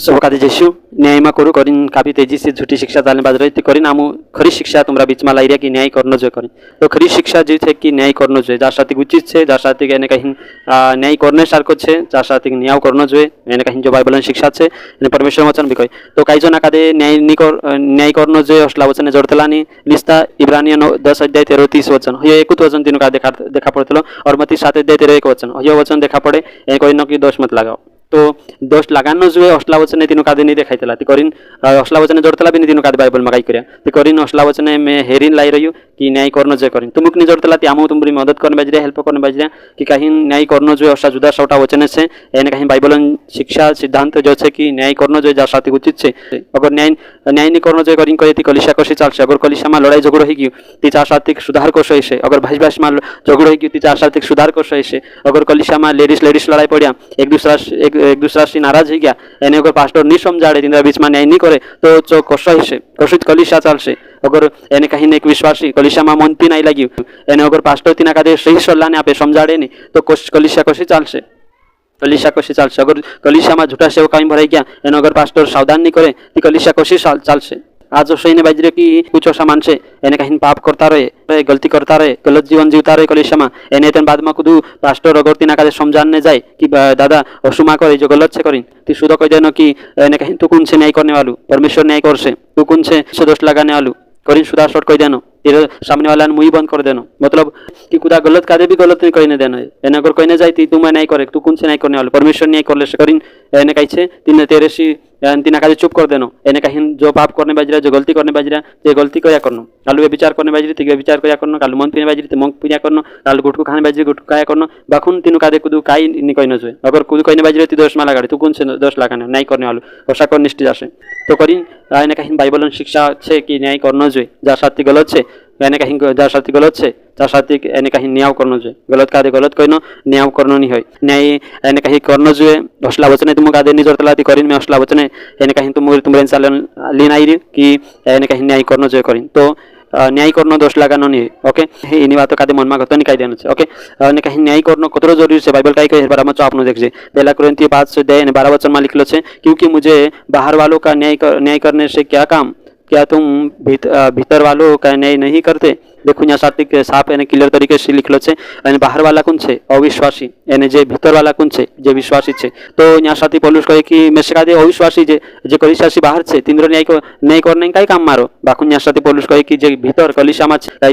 सबका जैसु न्यायमा करू करीन काफी तेजी से झूठी शिक्षा डालने बाज रही करीन आमु खरी शिक्षा तुम्हारा बीच में लाइरिया कि न्याय करनो जो करीन तो खरी शिक्षा जो है कि न्याय करनो जो जार साथी उचित है जार साथी एने कहीं न्याय करने सारको है जार साथी न्याय करनो जो एने कहीं जो बाइबल शिक्षा है एने परमेश्वर वचन भी कहे तो कई जन आकादे न्याय करनो जो असला वचन जोड़तलानी लिस्ता इब्रानिया 10 अध्याय 13-30 वचन ये एक वचन तीनों का देखा पड़ता और मती 7 अध्याय 13 वचन ये वचन देखा पड़े कोई न कि दोष मत लगाओ तो दोष लगानो जो असला वचन तीनों का नहीं देखाई ती करीन असला वचन जोड़तला भी तीनों का बाइबल में कई कर ती करीन असला वचन में हेरीन लाई रही कि न्याय करनो जो करीन तुमुक नहीं जोड़तला ती आमु तुम्हारी मदद करने बाजरिया हेल्प करने बाजरिया कि कहीं न्याय करनो जो असा जुदा सौटा वचन से एने कहीं बाइबल शिक्षा सिद्धांत जो है कि न्याय करनो जो जार साथी उचित है अगर न्याय नहीं करनो जो करीन कहे कलिशा कशी चलसे अगर कलिशा में लड़ाई झगड़ हो ती चार साथिक सुधार को सही से अगर भाई भाई में झगड़ हो ती चार साथिक सुधार को सही से अगर कलिशा में लेडीज लड़ाई पड़ा एक दूसरा से नाराज हो गया एने अगर पास्टर नहीं समझाड़े तीन बीच में न्याय नहीं करे तो जो कसई से कसित कलिशा चलसे अगर एने कहीं एक विश्वासी कलिशा में मन नहीं लगी एने अगर पास्टर तीन का सही सलाह ने आपे समझाड़े नहीं तो कलिशा कसी चलसे कलिशा कसी चलसे अगर कलिशा में झूठा सेवक भराई गया एने अगर पास्टर सावधान नहीं करे तो कलिशा कसी चलसे आज सही ने बाजरे की कुछ ऐसा मानसे एने कहीं पाप करता रहे गलती करता रहे गलत जीवन जीवता रहे कलिशा में एने तेन बाद में कुदू पास्टर अगर तीन का समझाने जाए कि दादा असुमा करे जो गलत से करीन ती सुधा कह देनो कि एने कहीं तू कौन से न्याय करने वालू परमेश्वर न्याय कर से तू कौन से दोष लगाने वालू करीन सुधा शॉर्ट कह देनो तेरे सामने वाला ने मुँह बंद कर देनो मतलब कि खुदा गलत कादे भी गलत नहीं कहने देना एने अगर कहने जाए तू मैं नहीं करे तू कौन से नहीं करने वालू परमेश्वर न्याय कर ले करीन एने कही तीन तेरे सी तीन का चुप कर देनो एने कहीं जो पाप करने बाजरा जो गलती करने बाजरा ये गलती क्या करनो कालू विचार करने बाजरी ती विचार क्या करनो कालू मन पीने बाजरी मन पीना करनो कालू गुटकू खाने बाजरी गुटकू क्या करनो बाखुन तीनों का कुदू काई नहीं कहना जो अगर कुदू कहने बाजरी ती दोष में लगाड़े तू कौन से दोष लगाने नहीं करने वालू ऐसा कर निष्ठि जासे तो करीन एने कहीं बाइबल शिक्षा है कि न्याय करना जो जार साथी गलत है एने कहीं जार साथी गलत है जार साथी एने कहीं न्याय करना जो गलत का गलत कहनो न्याय करनो नहीं है न्याय एने कहीं करनो जो असला वचने तुम का नहीं जोड़तला करीन में असला वचने एने कहीं तुम्हारे इंसान लीन आई कि एने कहीं न्याय करनो जो करीन तो न्याय करनो दोष लगानो नहीं ओके इन बातों का मन में घटो नहीं कही देना ओके ने कहीं न्याय करनो कतरो जरूरी है बाइबल कई बारे में आपने देखिए पहला कुरिन्थियों 5:12 वचन में लिखलो है क्योंकि मुझे बाहर वालों का न्याय करने से क्या काम क्या तुम भीतर वालों का न्याय नहीं करते देखो यहाँ सात्विक साफ एने क्लियर तरीके से लिखलो है बाहर वाला कौन है अविश्वासी एने जे भीतर वाला कौन है जे विश्वासी है तो यहाँ साथी पौलुस कहे कि मेसेका दे अविश्वासी जे कलिशासी बाहर है तीन न्याय करने कई काम मारो बाखुन यहाँ साथी पौलुस कहे कि जे भीतर कलिशा में कई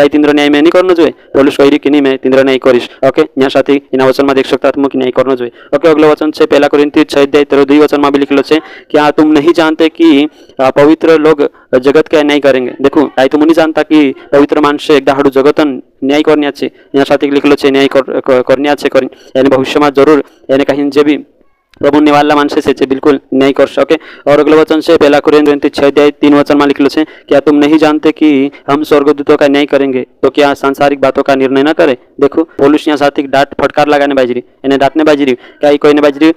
तीन न्याय में नहीं करना जो पौलुस कही कि नहीं मैं तीन न्याय करीश ओके यहाँ साथी इन वचन में देख सकता तुम कि न्याय करना जो ओके अगला वचन से पहला कुरिन्थियों 6:2 वचन में भी लिखलो है क्या तुम नहीं जानते कि पवित्र लोग जगत का न्याय करेंगे देखो कई तुम नहीं जानता कि पवित्र मानसे एक दाहाडू जगतन न्याय करने यहाँ साथी लिखलो है न्याय करने करी यानी भविष्य में जरूर यानी कहीं जे भी प्रभु निवाला मानसे से बिल्कुल नहीं कर सके और अगले वचन से पहला कुरिन्थियों 6:3 वचन में लिखलो है क्या तुम नहीं जानते कि हम स्वर्गदूतों का न्याय करेंगे तो क्या सांसारिक बातों का निर्णय न करे देखो पौलुस यहाँ साथी डांट फटकार लगाने बाजरी इन्हें डांटने बाजरी क्या कहने बाजरी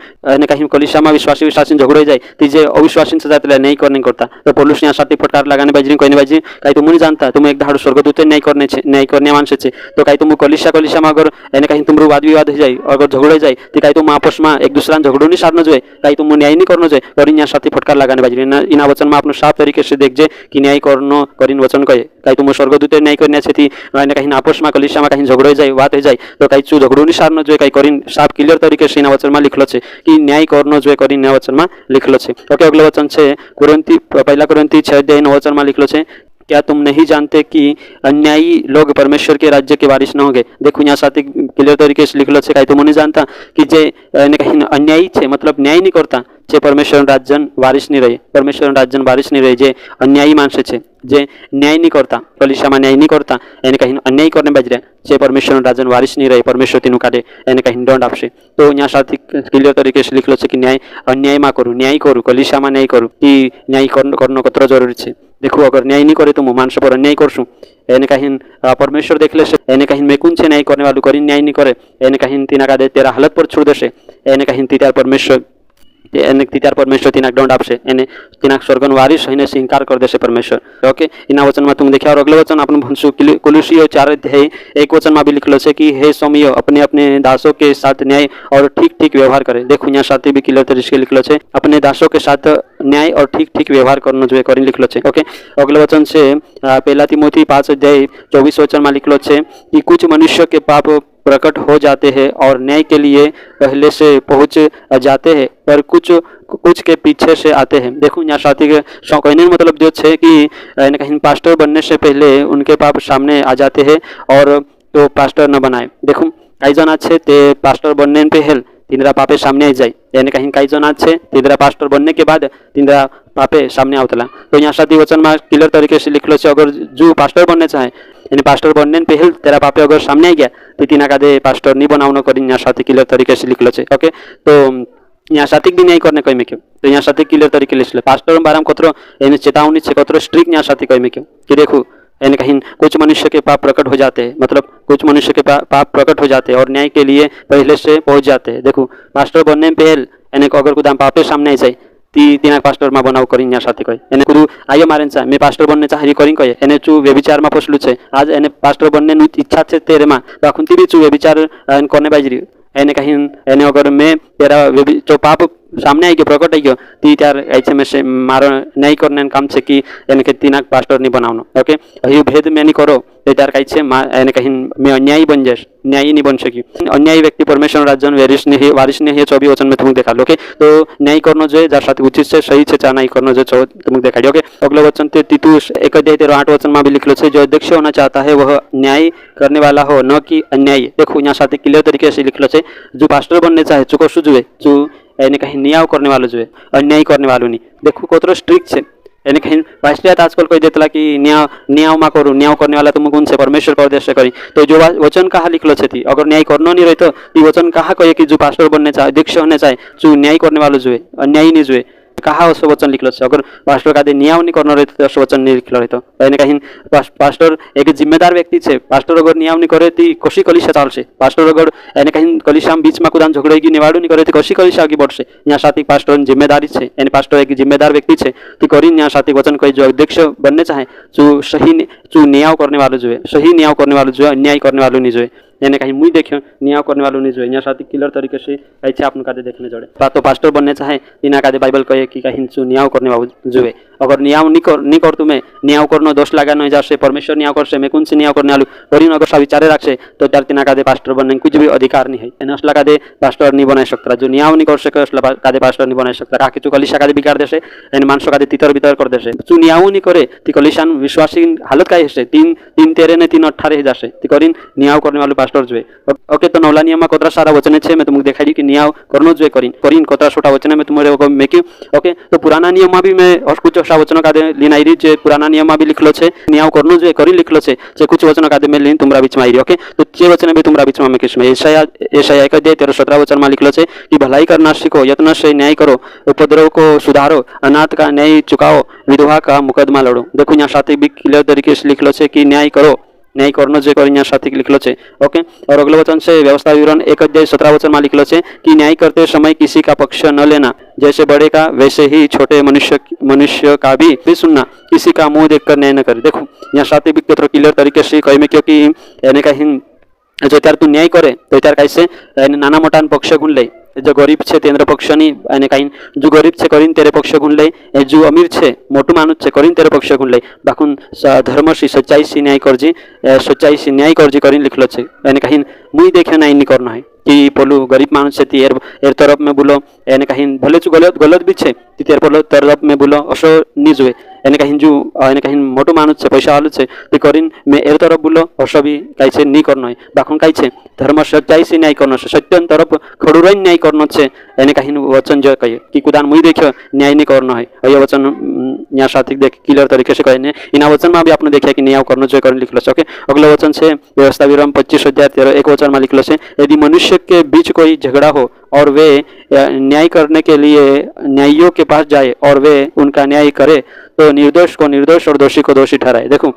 कहीं कलिशा में विश्वासी झगड़े जाए तीजे अविश्वासी से जाते नहीं करने करता तो पौलुस यहाँ साथी फटकार लगाने बाजरी कहने बाजरी कहीं तुम नहीं जानता तुम एक धाड़ू स्वर्गदूत न्याय करने मानसे तो कहीं तुम कलिशा में अगर एने कहीं तुम वाद विवाद हो जाए अगर झगड़े जाए तो कहीं तुम आपस में एक दूसरा झगड़ो नहीं सारना जो कहीं तुम न्याय नहीं करना जो और यहाँ साथी फटकार लगाने बाजरी इन वचन में आपने साफ तरीके से देख जे कि न्याय करनो करीन वचन कहे कहीं तुम स्वर्गदूत न्याय करने कहीं आपस में कलिशा में कहीं झगड़े जाए बात हो जाए तो कहीं चू झगड़ो नहीं सारना जो कहीं करीन साफ क्लियर तरीके से इन वचन में लिखलो है कि न्याय करनो जो करीन वचन में लिखलो है ओके अगले वचन से पहला कुरिन्थियों 6:9 वचन में लिखलो है क्या तुम नहीं जानते कि अन्यायी लोग परमेश्वर के राज्य के वारिस न होंगे देखो यहाँ साथी क्लियर तरीके से लिखलो है कहीं तुम नहीं जानता कि जे कहीं अन्यायी है मतलब न्याय नहीं करता जे परमेश्वर राज्यन वारिस नहीं रहे परमेश्वर राज्यन वारिस नहीं रहे जे अन्यायी मानसे छे जे न्याय नहीं करता कलिशा में न्याय नहीं करता यानी कहीं अन्याय करने बज रहे जे परमेश्वर राज्यन वारिस नहीं रहे परमेश्वर तीनों काटे यानी कहीं दंड आपसे तो यहाँ साथी क्लियर तरीके से लिखलो है कि न्याय अन्याय में करूँ कलिशा में न्याय करूँ कि न्याय करना कतरा जरूरी है देखो अगर न्याय नहीं करे तो मुँह मानस पर अन्याय करसूँ एने कहीं परमेश्वर देखले से एने कहीं मैं कौन से न्याय करने वालू करी न्याय नहीं करे एने कहीं तीना का तेरा हालत पर छोड़ दे एने कहीं तीर परमेश्वर એને ત્યાર પરમેશ્વર तिनाक दंड आपसे એને तिनाक स्वर्गन वारिस होने से इनकार कर देसे परमेश्वर ओके इना वचन में तुम देखिए और अगले वचन अपन भनसु कुलुसियो 4 एक वचन में भी लिखलो है कि हे स्वामियों अपने अपने दासों के साथ न्याय और ठीक ठीक व्यवहार करे। देखो यहाँ साथ भी क्लियर तरीके से लिखलो है अपने दासों के साथ न्याय और ठीक ठीक व्यवहार करना जो करी लिखलो है ओके। अगले वचन से पहला तिमोथी 5:24 वचन में लिखलो है कि कुछ मनुष्य के पाप प्रकट हो जाते हैं और न्याय के लिए पहले से पहुंच जाते हैं पर कुछ कुछ के पीछे से आते हैं। देखो यहाँ साथी के कहने का मतलब जो है कि कहीं पास्टर बनने से पहले उनके पाप सामने आ जाते हैं और तो पास्टर न बनाए। देखो कई जन अच्छे ते पास्टर बनने पहल तिंद्रा पापे सामने आ जाए यानी कहीं कई जन अच्छे तिंद्रा पास्टर बनने के बाद तिंद्रा पापे सामने आवतला। तो यहाँ साथी वचन में क्लियर तरीके से लिखलो है अगर जो पास्टर बनने चाहे यानी पास्टर बनने पहल तेरा पापे अगर सामने आ गया तो तिना का दे पास्टर नहीं बनावनो करी यहाँ साथी क्लियर तरीके से लिखलो है ओके। तो यहाँ साथी भी न्याय करने कहीं में क्यों तो यहाँ साथी क्लियर तरीके लिखले पास्टर बाराम कतरो यानी चेतावनी से कतरो स्ट्रिक्ट यहाँ साथी कहीं में क्यों कि देखो यानी कहीं कुछ मनुष्य के पाप प्रकट हो जाते हैं मतलब कुछ मनुष्य के पाप प्रकट हो जाते हैं और न्याय के लिए पहले से पहुंच जाते हैं। देखो पास्टर बनने में पहल यानी अगर कुछ पापे सामने आ जाए तिना पास्टर में बनाव करी यहाँ साथी कहे एने कुछ आयो मारे चाहे मैं पास्टर बनने चाहे करी कहे एने चू व्यभिचार में फसलू है आज एने पास्टर बनने इच्छा है तेरे में बाखुन ती भी चू व्यभिचार करने बाजरी एने कहीं एने अगर मैं तेरा जो पाप सामने आई गयो प्रकट आई गयो ती त्यार ऐसे में से मारो नहीं करने काम है कि यानी कि तिनाक पास्टर नहीं बनावनो ओके अही भेद में नहीं करो तो त्यार कहीं यानी कहीं मैं अन्यायी बन जाए न्यायी नहीं बन सकी अन्यायी व्यक्ति परमेश्वर राज्य वारिस नहीं है 24 वचन में तुमको देखा ओके। तो न्याय करना जो जार साथ उचित से सही से चाह नहीं करना जो तुमको देखा ओके। अगले वचन तीतुस 1:13-8 वचन में भी लिखलो है जो अध्यक्ष होना चाहता है वह न्याय करने वाला हो न कि अन्यायी। देखो यहाँ साथ क्लियर तरीके से लिखलो है जो पास्टर बनने चाहे चुको सुजुए जो यानी कहीं न्याय करने वालों जो है अन्याय करने वालों नहीं। देखो कतरो स्ट्रिक्ट है यानी कहीं पास्टर आजकल कोई देता कि न्याय न्याय मा करूँ न्याय करने वाला तुम कौन से परमेश्वर कर देश करी तो जो वचन कहाँ लिखलो है अगर न्याय करना नहीं रहे तो ये वचन कहाँ कहे कि जो पास्टर बनने चाहे अध्यक्ष होने चाहे जो न्याय करने वालों जो है अन्यायी नहीं जो है कहा उस वचन लिखलो है अगर पास्टर का न्याय नहीं करना रहे तो वचन नहीं लिखलो रहे यानी कहीं पास्टर एक जिम्मेदार व्यक्ति है पास्टर अगर न्याय नहीं करे तो कशी कलिशा चाल से पास्टर अगर यानी कहीं कलिशा बीच में कुदान झगड़े की निवाड़ू नहीं करे तो कशी कलिशा आगे बढ़ से यहाँ साथी पास्टर जिम्मेदारी है यानी पास्टर एक जिम्मेदार व्यक्ति है तो करी यहाँ साथी वचन कही जो अध्यक्ष बनने चाहे जो सही जो न्याय करने वालों जो है सही न्याय करने वालों जो है अन्याय करने वालों नहीं जो है यानी कहीं मुई देखियो न्याय करने वालों नहीं जो है यहाँ साथी क्लियर तरीके से ऐसे आपन कादे देखने जोड़े तो पास्टर बनने चाहे इना कादे बाइबल कहे कि कहीं जो न्याय करने वालों जो है अगर न्याय नहीं कर तुम्हें न्याय करना दोष लगा नहीं जा से परमेश्वर न्याय कर से मैं कौन से न्याय करने वालू और अगर सब विचारे रखे तो त्यार तिना कादे पास्टर बनने कुछ भी अधिकार नहीं है असला कादे पास्टर नहीं बना सकता जो न्याय नहीं कर सके असला कादे पास्टर नहीं बना सकता काके चु कलिशा कादे बिगाड़ देसे यानी मानसो कादे तितर बितर कर देसे चु न्याय नहीं करे ती कलिशान विश्वासी हालत काय है 3:13 ने 3:18 जासे ती करीन न्याय करने वाले पास्टर जो है ओके। तो नौला नियम में कतरा सारा वचन है मैं तुमको दिखाई कि न्याय करनो जो करीन कतरा छोटा वचन में तुम्हारे मेकी ओके। तो पुराना नियम में भी मैं और कुछ ऐसा वचनों का लीन आई रही पुराना नियम में भी लिखलो है न्याय करनो जो करी लिखलो है कुछ वचनों का मैं लीन तुम्हारा बीच में आई रही ओके। तो ये वचन भी तुम्हारा बीच में किसमें ऐसा 1:13-17 वचन में लिखलो है कि भलाई करना सीखो यत्न से न्याय करो उपद्रव को सुधारो अनाथ का न्याय चुकाओ विधवा का मुकदमा लड़ो। देखो यहाँ साथ भी क्लियर तरीके से लिखलो है कि न्याय करो न्याय करना जो करी यहाँ साथी लिखलो है ओके। और अगले वचन से व्यवस्था विवरण 1:17 वचन में लिखलो है कि न्याय करते समय किसी का पक्ष न लेना जैसे बड़े का वैसे ही छोटे मनुष्य का भी सुनना किसी का मुंह देखकर न्याय न करे। देखो यहाँ साथी भी क्लियर तरीके से कही में क्योंकि यानी कहीं जो त्यार तू न्याय करे तो त्यार कैसे नाना मोटा पक्ष गुण ले जो गरीब है तेन्द्र पक्ष नहीं यानी कहीं जो गरीब है करीन तेरे पक्ष गुण ले जो अमीर है मोटू मानुस है करीन तेरे पक्ष गुण ले बाखुन धर्म से सच्चाई से न्याय करजी सच्चाई से न्याय करजी करीन लिखलो है यानी कहीं मुई देखे ना नहीं करना है कि पोलू गरीब मानुस है एर तरफ में बोलो यानी कहीं भले चु गलत भी है तेर पोलो तरफ में बोलो असो नहीं जुए यानी कहीं जो यानी कहीं मोटू मानुस है पैसा वालू है तो करीन मैं एर तरफ बोलो असो भी कहीं नहीं करना है बाखुन कहीं धर्म सच्चाई से न्याय करना सत्य तरफ खड़ू रही न्याय करना है यानी कहीं वचन जो कहे कि कुदान मुई देखियो न्याय नहीं करना है ये वचन यहाँ साथी देख क्लियर तरीके से कहने इन वचन में भी आपने देखा कि न्याय करना जो कर लिखलो ओके। अगले वचन से व्यवस्था विवरण 25:13 वचन में लिखलो है यदि मनुष्य के बीच कोई झगड़ा हो और वे न्याय करने के लिए न्यायियों के पास जाए और वे उनका न्याय करे तो निर्दोष को निर्दोष और दोषी को दोषी ठहराए। देखो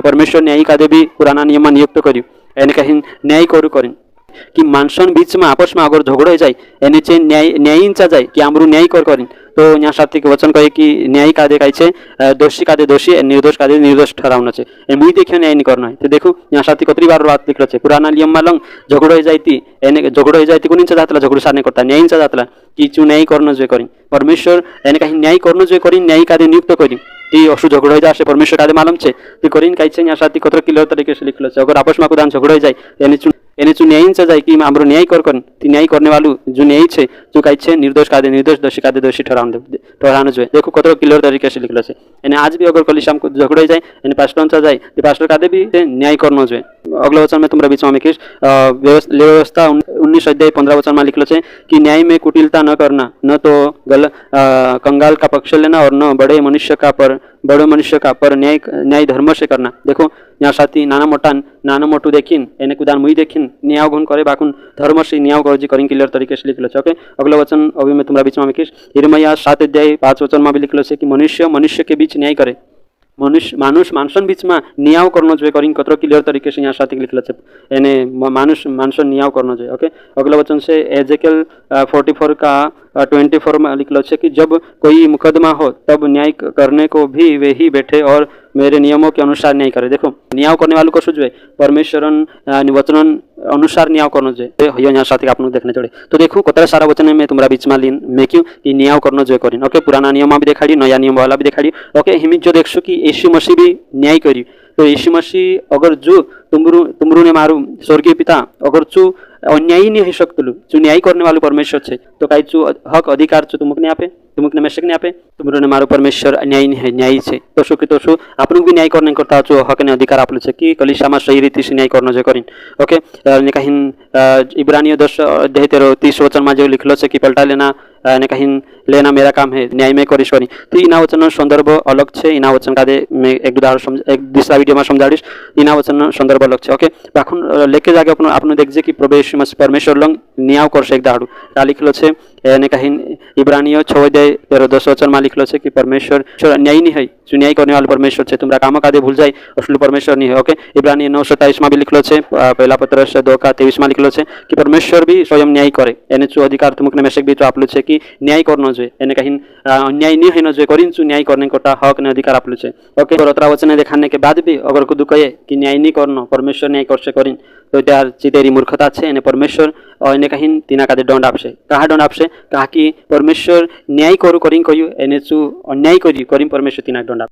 परमेश्वर न्यायी का भी पुराना नियम नियुक्त करी यानी कहीं न्याय करू करी कि माणसों बीच में आपस में अगर झगड़ो हो जाए एने चे न्यायींचा जाए कि आमरू न्याय करीन तो यहाँ सात्विक वचन कहे कि न्यायी कादे कहे छे दोषी कादे दोषी निर्दोष कादे निर्दोष ठहरावना छे ए मुई देखियो न्याय नहीं करना है तो देखो यहाँ साथी कतरी बार बात लिखलो छे पुराना नियम में लंग झगड़ो हो जाती एने झगड़ो हो जाती कोणींचा जातला झगड़ो सारने करता न्यायींचा जातला कि चू न्याय करनो जो करीन परमेश्वर एने काही न्याय करनो जो करीन न्यायी कादे नियुक्त करीन ती अशु झगड़ो हो जाए परमेश्वर कादे मालूम छे ती करीन कहे छे यहाँ साथी कतरो क्लियर तरीके से लिखलो छे अगर आपस में कुदान झगड़ो हो जाए एने चू न्यायींचा जाए कि आमरो न्याय कर ती न्याय करने वालू जो न्यायी छे जो कहे छे निर्दोष कादे निर्दोष दोषी कादे दोषी ठहरानो जो देखो कतरो क्लियर तरीके से लिखलो छे एने आज भी अगर कलिसिया में झगड़ो हो जाए एने पास्टरंचा जाए ते पास्टर कादे भी न्याय करनो जो अगला वचन में तुम्हारा बीच में लिखीश व्यवस्था 19 अध्याय 15 वचन में लिखलो छे कि न्याय में कुटिलता न करना न तो कंगाल का पक्ष लेना और न बड़े मनुष्य का पर न्याय धर्म से करना देखो यहाँ साथी नाना मोटू देखीन एने कुदान मुई देखीन न्याय गुण करे बाकुन धर्म से न्याय गरजी करीन क्लियर तरीके से लिखलो छे ओके अगला वचन अभी मैं तुम्हारा बीच में लिखीश यिर्मयाह 7 अध्याय 5 वचन में भी लिखलो छे कि मनुष्य के बीच न्याय करे माणसन बीच में न्याय करनो जो करीन कतरो क्लियर तरीके से यहाँ साथी लिखलो छे एने माणसन न्याय करनो जो ओके अगला वचन से एजेकियल 44 का 24 में लिखलो छे कि जब कोई मुकदमा हो तब न्याय करने को भी वे ही बैठे और मेरे नियमों के अनुसार न्याय करे देखो न्याय करने वालों को जो परमेश्वरन वचनन अनुसार न्याय करनो जो यहाँ साथी आप देखने चढ़े तो देखो कतरा सारा वचन में तुम्हारा बीच में लीन मैं क्यों कि न्याय करनो जो करीन ओके पुराना नियम भी दिखाड़ी नया नियम वाला भी दिखाड़ी ओके हिमी जो देखो कि यीशु मसीह भी न्याय करी तो यीशु मसीह अगर जो तुमरू ने मारू स्वर्गीय पिता अगर चू अन्यायी नहीं हो सकतलू चू न्याय करने वालू परमेश्वर छे तो कई चू हक अधिकार चू तुमक ने आपे तुमकने मेशक ने आपे तुमरू ने मारू परमेश्वर न्यायी नहीं है न्यायी छे तो शू कि तो शू आपन भी न्याय करने करता चू हक ने अधिकार आपले छे कि कलिसिया में सही रीति से न्याय करनो जो करीन ओके ने कहीं इब्रानियों 10 अध्याय 30 वचन में जो लिखलो छे कि पलटा लेना ने कहीं लेना मेरा काम है न्याय में करीश्वरी तो इना वचन संदर्भ अलग छे इना वचन का मैं एक उदाहरण एक दूसरा वीडियो में समझाड़ीश इना वचन संदर्भ अलग छे ओके बाखुन लेके जाके आपने देखजे कि प्रभु यीशु मसीह परमेश्वर लंग न्याय करशे एक दाड़ू ता लिखलो छे ने कहीं इब्रानियों 6 अध्याय 13-10 वचन में लिखलो छे कि परमेश्वर न्यायी नहीं है जो न्याय करने वाला परमेश्वर छे तुमरा काम कादे भूल जाए असलू परमेश्वर नहीं है ओके इब्रानियों 9:27 में भी लिखलो छे पहला पत्रस 2:23 में लिखलो छे कि परमेश्वर भी स्वयं न्याय करे एने जो अधिकार तुमकने मेशक भी तो आपलो छे कि न्याय करनो जो एने कहीं अन्याय नहीं होनो जो करीन चू न्याय करने कोटा हक ने अधिकार आपलो छे ओके तो रतरा वचन दिखाने के बाद भी अगर कुछ कहे कि न्याय नहीं करनो परमेश्वर न्याय करशे करीन तो त्यार तेरी मूर्खता छे एने परमेश्वर एने कहीं तीना कादे दंड आपशे कहा दंड आपशे कहा कि परमेश्वर न्याय करू करीन कहियो एने चू अन्याय करी करीन परमेश्वर तीना दंड